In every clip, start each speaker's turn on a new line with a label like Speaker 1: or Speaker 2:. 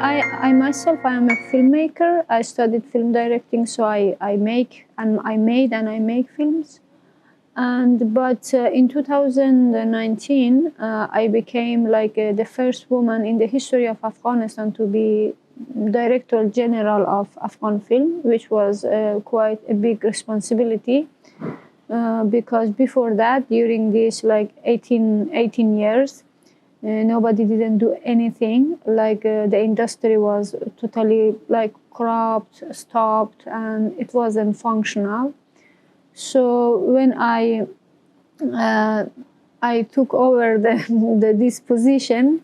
Speaker 1: I myself, I am a filmmaker. I studied film directing, so I make and I made and I make films. But in 2019, I became like the first woman in the history of Afghanistan to be Director General of Afghan Film, which was quite a big responsibility. Because before that, during these like 18 years, nobody didn't do anything. Like the industry was totally like corrupt, stopped, and it wasn't functional. So when I took over this position,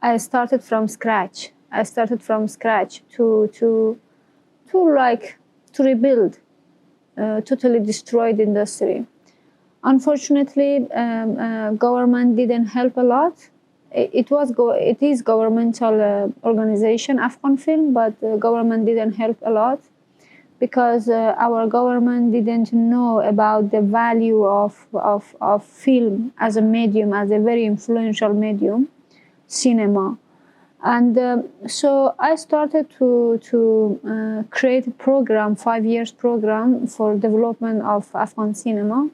Speaker 1: I started from scratch. I started from scratch to rebuild totally destroyed industry. Unfortunately, government didn't help a lot. It is governmental organization, Afghan Film, but government didn't help a lot because our government didn't know about the value of film as a medium, as a very influential medium, cinema. And so I started to create a program, 5 years program for development of Afghan cinema.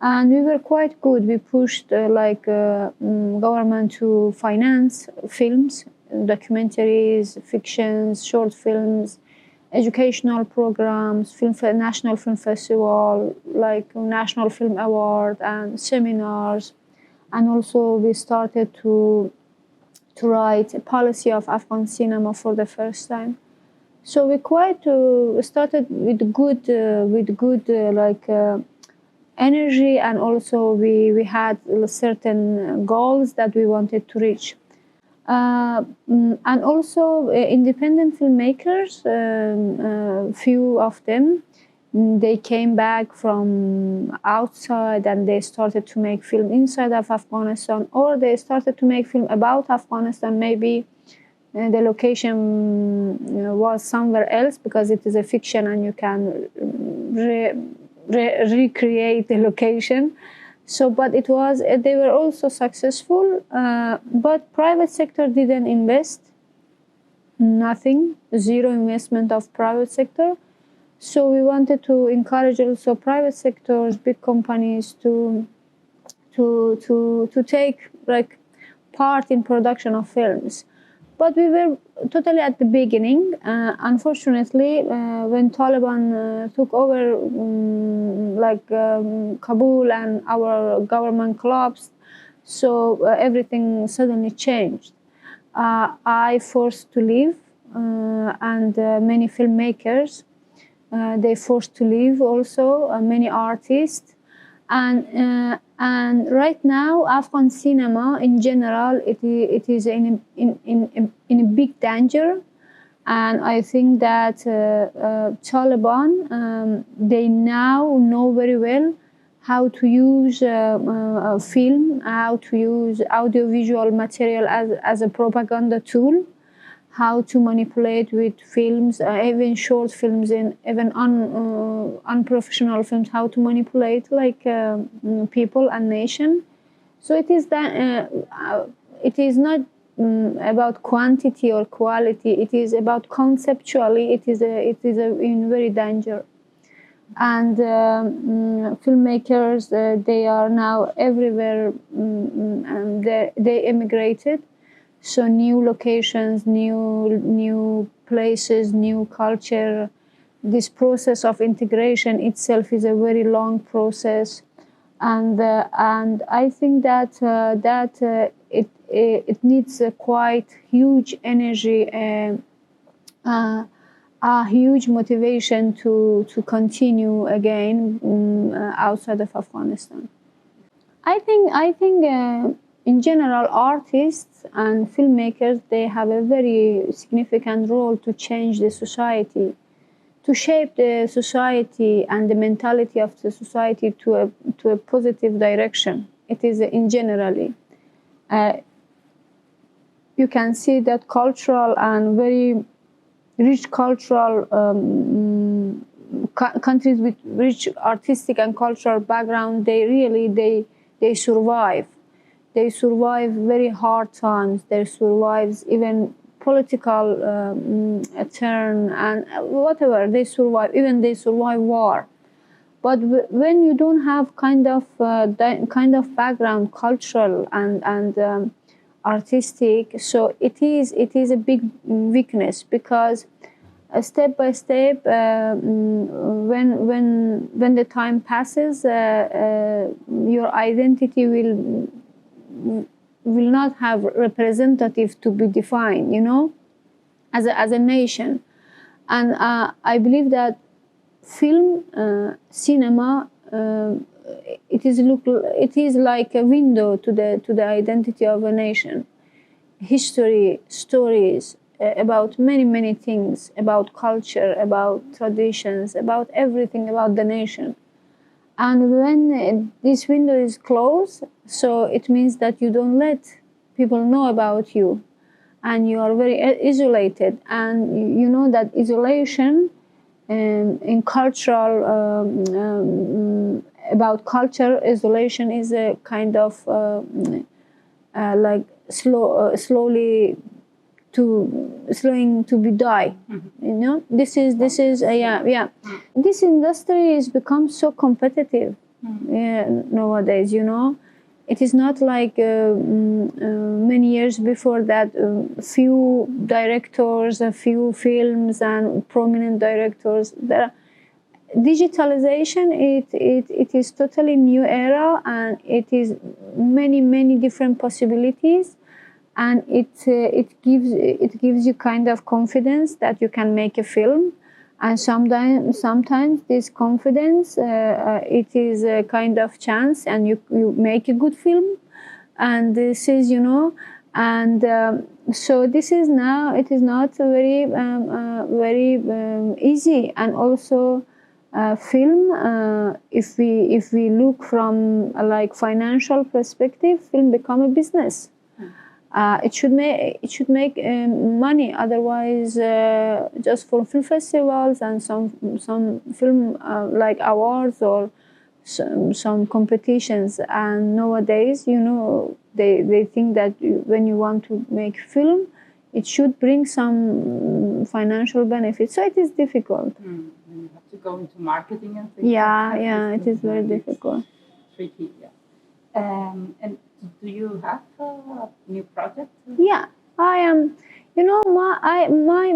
Speaker 1: And we were quite good. We pushed government to finance films, documentaries, fictions, short films, educational programs, National Film Festival, like National Film Award and seminars. And also we started to write a policy of Afghan cinema for the first time. So we quite started with good energy, and also we had certain goals that we wanted to reach. And also independent filmmakers, few of them, they came back from outside and they started to make film inside of Afghanistan, or they started to make film about Afghanistan. Maybe the location was somewhere else because it is a fiction and you can recreate the location. So, but they were also successful, but private sector didn't invest, nothing, zero investment of private sector. So we wanted to encourage also private sectors, big companies to take like part in production of films. But we were totally at the beginning. Unfortunately, when Taliban took over Kabul and our government collapsed, so everything suddenly changed. I forced to leave, and many filmmakers, they forced to leave also, many artists. And right now, Afghan cinema in general, it is in a big danger, and I think that Taliban, they now know very well how to use film, how to use audiovisual material as a propaganda tool, how to manipulate with films, even short films and even unprofessional films, how to manipulate people and nation. So it is that it is not about quantity or quality. It is about conceptually. It is in very danger. And filmmakers, they are now everywhere, and they emigrated. So new locations, new places, new culture. This process of integration itself is a very long process, and I think that it needs a quite huge energy and a huge motivation to continue again outside of Afghanistan. I think. In general, artists and filmmakers, they have a very significant role to change the society, to shape the society and the mentality of the society to a positive direction. It is in generally. You can see that cultural and very rich cultural countries with rich artistic and cultural background, they survive. They survive very hard times. They survive even political turn and whatever. They survive. Even they survive war. But when you don't have kind of background, cultural and artistic, so it is a big weakness, because step by step, when the time passes, your identity will not have representative to be defined, as a nation. And I believe that film, cinema, it is like a window to the identity of a nation. History, stories about many things, about culture, about traditions, about everything about the nation. And when this window is closed, so it means that you don't let people know about you, and you are very isolated. And you know that isolation in cultural about culture, isolation is a kind of like slowing to be die. This is yeah. This industry has become so competitive nowadays. It is not like many years before that. Few directors, a few films, and prominent directors. Digitalization, it is totally new era, and it is many different possibilities, and it gives you kind of confidence that you can make a film. And sometimes this confidence, it is a kind of chance, and you make a good film. And this is and so this is now, it is not very easy. And also film, if we look from like financial perspective, film become a business. It should make money. Otherwise, just for film festivals and some film like awards or some competitions. And nowadays, they think that when you want to make film, it should bring some financial benefits. So it is difficult.
Speaker 2: And you have to go into marketing and things.
Speaker 1: Yeah, it is very difficult.
Speaker 2: Tricky, yeah. And do you have a new project?
Speaker 1: Yeah, I am.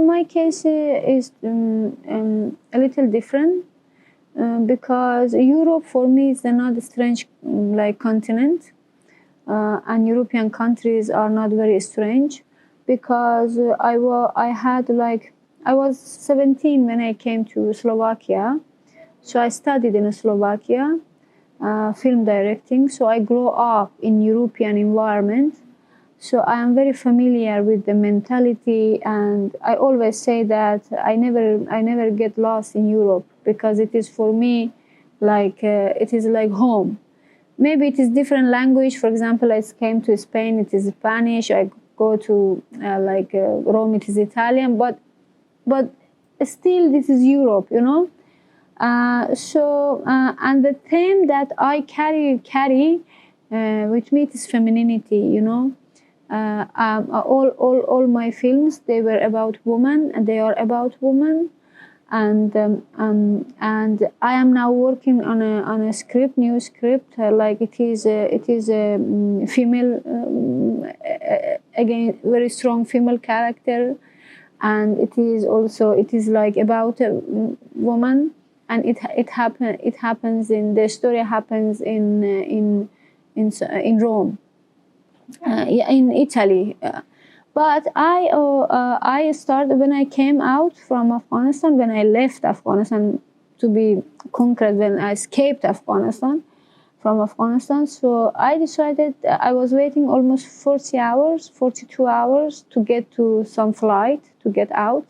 Speaker 1: My case is a little different because Europe for me is another strange like continent, and European countries are not very strange, because I was 17 when I came to Slovakia, so I studied in Slovakia. Film directing, so I grew up in European environment, so I am very familiar with the mentality. And I always say that I never get lost in Europe, because it is for me like it is like home. Maybe it is different language. For example, I came to Spain, it is Spanish. I go to Rome, it is Italian, but still this is Europe, and the theme that I carry with me is femininity. All my films, they were about women, and they are about women. And I am now working on a new script. Like it is a female, again, very strong female character, and it is like about a woman. And it happens in the story happens in Rome, in Italy. But I started when I came out from Afghanistan. When I left Afghanistan, to be concrete, when I escaped from Afghanistan. So I decided, I was waiting almost 42 hours to get to some flight to get out.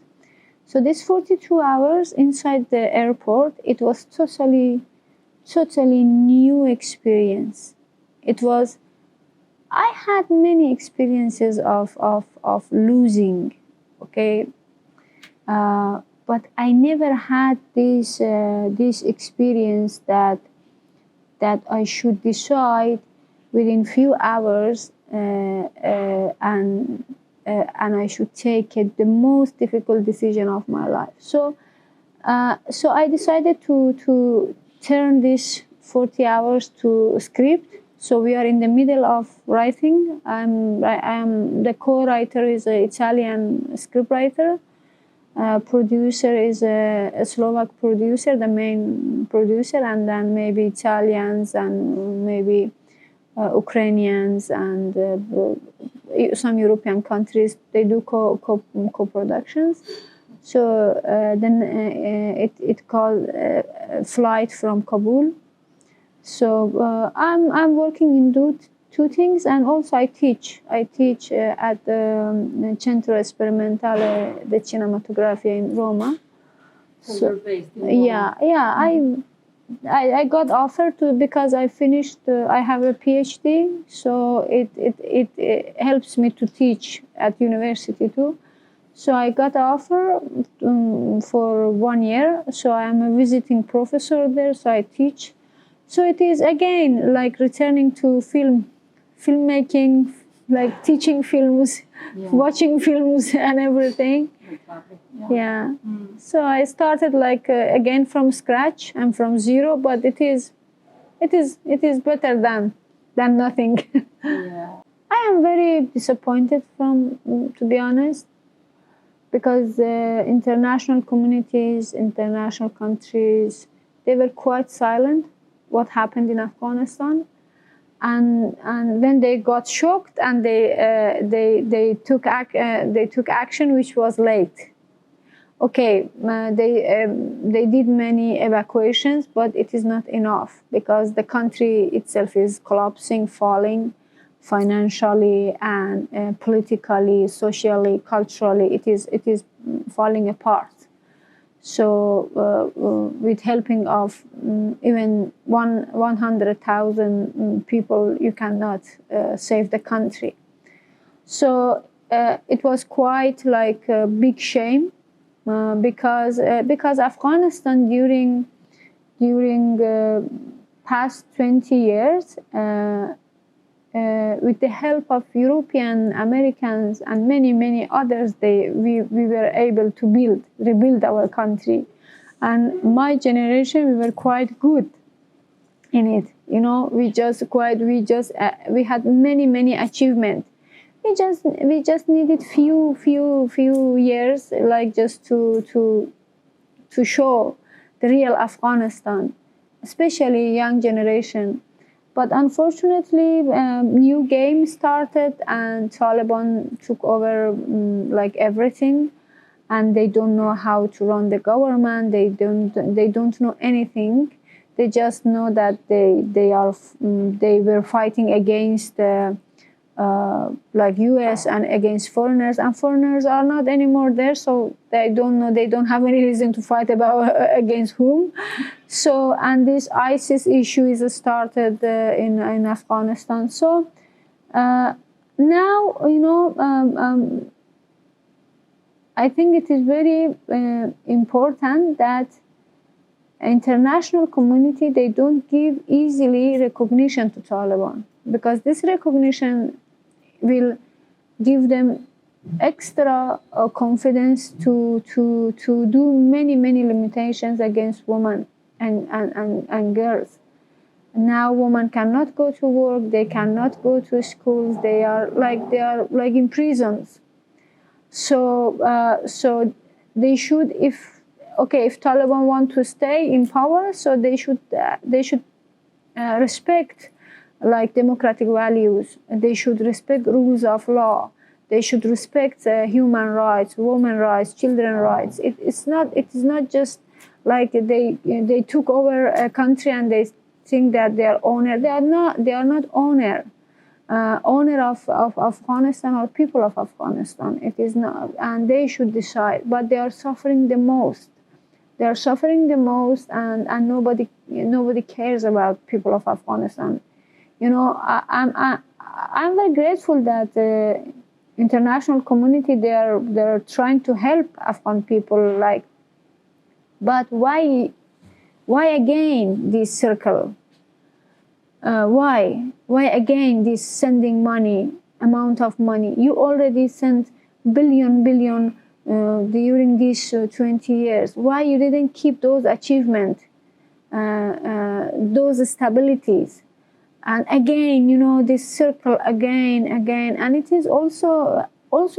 Speaker 1: So this 42 hours inside the airport, it was totally new experience. I had many experiences of losing, okay, but I never had this experience that I should decide within few hours, and I should take the most difficult decision of my life. So I decided to turn this 40 hours to a script. So we are in the middle of writing. I'm the co-writer is an Italian scriptwriter. Producer is a Slovak producer, the main producer, and then maybe Italians and maybe Ukrainians and some European countries. They do co-productions. So then it called Flight from Kabul. So I'm working in two things, and also I teach. I teach at the Centro Sperimentale di Cinematografia in Roma.
Speaker 2: So you're based in Roma.
Speaker 1: Yeah. I got offered to, because I finished. I have a PhD, so it helps me to teach at university too. So I got an offer for 1 year. So I am a visiting professor there. So I teach. So it is again like returning to filmmaking, like teaching films, watching films and everything. Yeah. So I started like again from scratch and from zero, but it is better than nothing.
Speaker 2: Yeah.
Speaker 1: I am very disappointed to be honest, because international communities, international countries, they were quite silent what happened in Afghanistan, and then they got shocked and they took action, which was late. Okay, they did many evacuations, but it is not enough, because the country itself is collapsing, falling financially and politically, socially, culturally. It is falling apart. So with helping of even 100,000 people, you cannot save the country. So it was quite like a big shame, because Afghanistan during past 20 years, with the help of European, Americans, and many others, we were able to rebuild our country. And my generation, we were quite good in it. You know, we had many achievements. We just needed few years, like just to show the real Afghanistan, especially young generation. But unfortunately, new game started and Taliban took over like everything, and they don't know how to run the government. They don't know anything. They just know that they were fighting against like US and against foreigners, and foreigners are not anymore there, so they don't know. They don't have any reason to fight against whom. So, and this ISIS issue is started in Afghanistan. So now, you know, I think it is very important that international community, they don't give easily recognition to Taliban, because this recognition will give them extra confidence to do many limitations against women and girls. Now women cannot go to work, they cannot go to schools, they are like in prisons. So they should, if Taliban want to stay in power, so they should respect like democratic values. They should respect rules of law. They should respect human rights, women's rights, children's rights. It is not just like they took over a country and they think that they are owner. They are not owner. Owner of Afghanistan or people of Afghanistan. It is not, and they should decide. But they are suffering the most. They are suffering the most, and nobody cares about people of Afghanistan. You know, I'm very grateful that the international community, they're trying to help Afghan people. Like, but why again this circle? Why again this sending money, amount of money? You already sent billion during these 20 years. Why you didn't keep those achievements, those stabilities? And again, this circle again, and it is also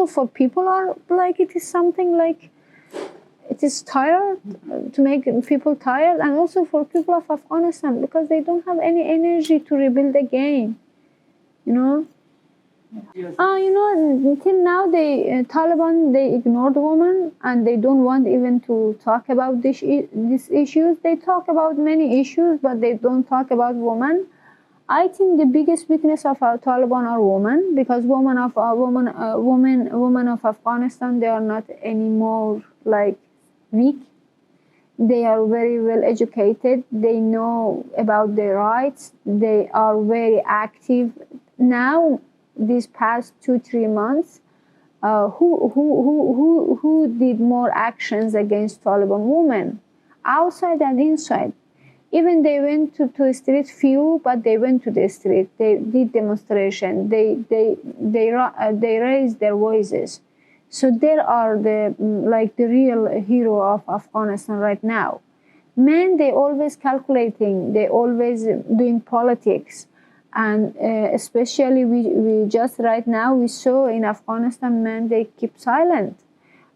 Speaker 1: for people are like, it is something like, it is tired, to make people tired, and also for people of Afghanistan, because they don't have any energy to rebuild again. Until now, Taliban, they ignored women, and they don't want even to talk about these issues. They talk about many issues, but they don't talk about women. I think the biggest weakness of our Taliban are women, because women of Afghanistan, they are not anymore like weak. They are very well educated. They know about their rights. They are very active now. These past 2-3 months, who did more actions against Taliban? Women, outside and inside. Even they went to the street, few, but they went to the street. They did demonstration. They raised their voices. So they are the real hero of Afghanistan right now. Men, they always calculating. They always doing politics, and especially we just right now we saw in Afghanistan, men, they keep silent,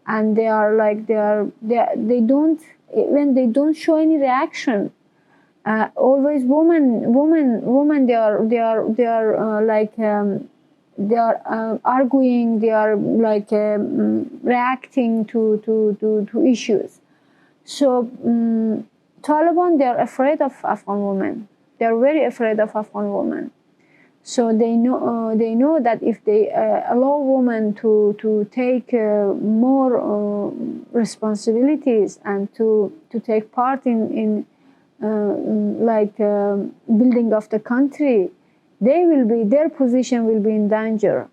Speaker 1: and they don't show any reaction. Always women, they are arguing, they are reacting to issues. So Taliban, they are afraid of Afghan women. They are very afraid of Afghan women. So they know that if they allow women to take more responsibilities and to take part in building of the country, their position will be in danger.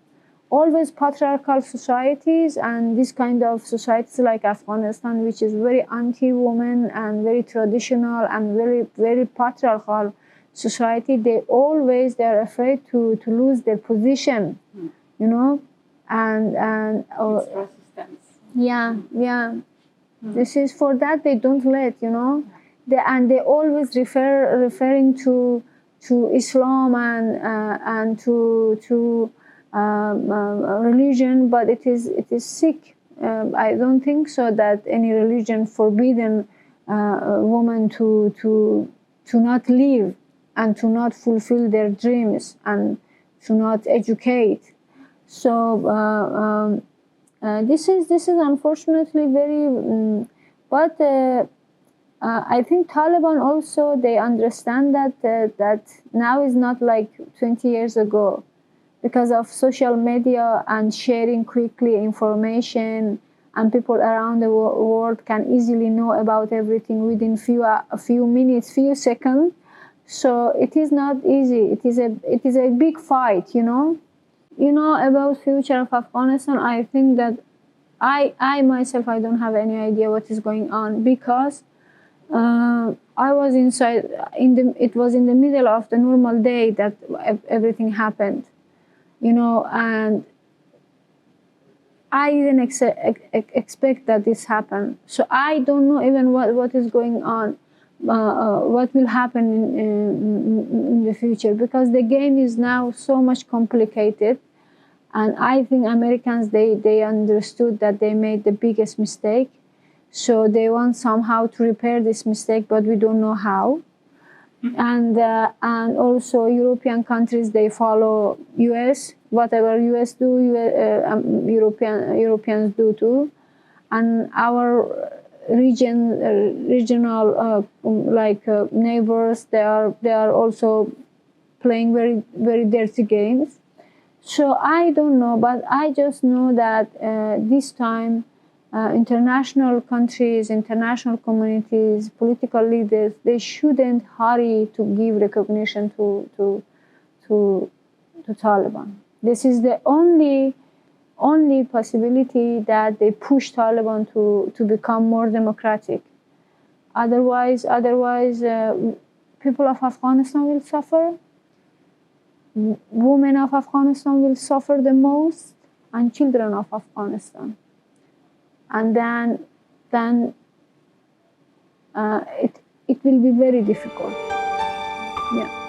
Speaker 1: Always patriarchal societies, and this kind of societies like Afghanistan, which is very anti-woman and very traditional and very, very patriarchal society, they're afraid to lose their position, and
Speaker 2: resistance.
Speaker 1: Yeah. This is for that they don't let, they always referring to Islam and to religion, but it is sick. I don't think so that any religion forbidden women to not live and to not fulfill their dreams and to not educate. So this is unfortunately very, but I think Taliban also, they understand that now is not like 20 years ago, because of social media and sharing quickly information, and people around the world can easily know about everything within a few minutes, few seconds. So it is not easy. It is a big fight, about future of Afghanistan. I think that I myself, I don't have any idea what is going on, because I was inside. It was in the middle of the normal day that everything happened, and I didn't expect that this happened. So I don't know even what is going on, what will happen in the future, because the game is now so much complicated. And I think Americans, they understood that they made the biggest mistake. So they want somehow to repair this mistake, but we don't know how. And also European countries, they follow US. Whatever US do, Europeans do too. And our regional neighbors, they are also playing very, very dirty games. So I don't know, but I just know that this time international countries, international communities, political leaders, they shouldn't hurry to give recognition to Taliban. This is the only possibility that they push Taliban to become more democratic. Otherwise, people of Afghanistan will suffer. women of Afghanistan will suffer the most, and children of Afghanistan. And then it will be very difficult. Yeah.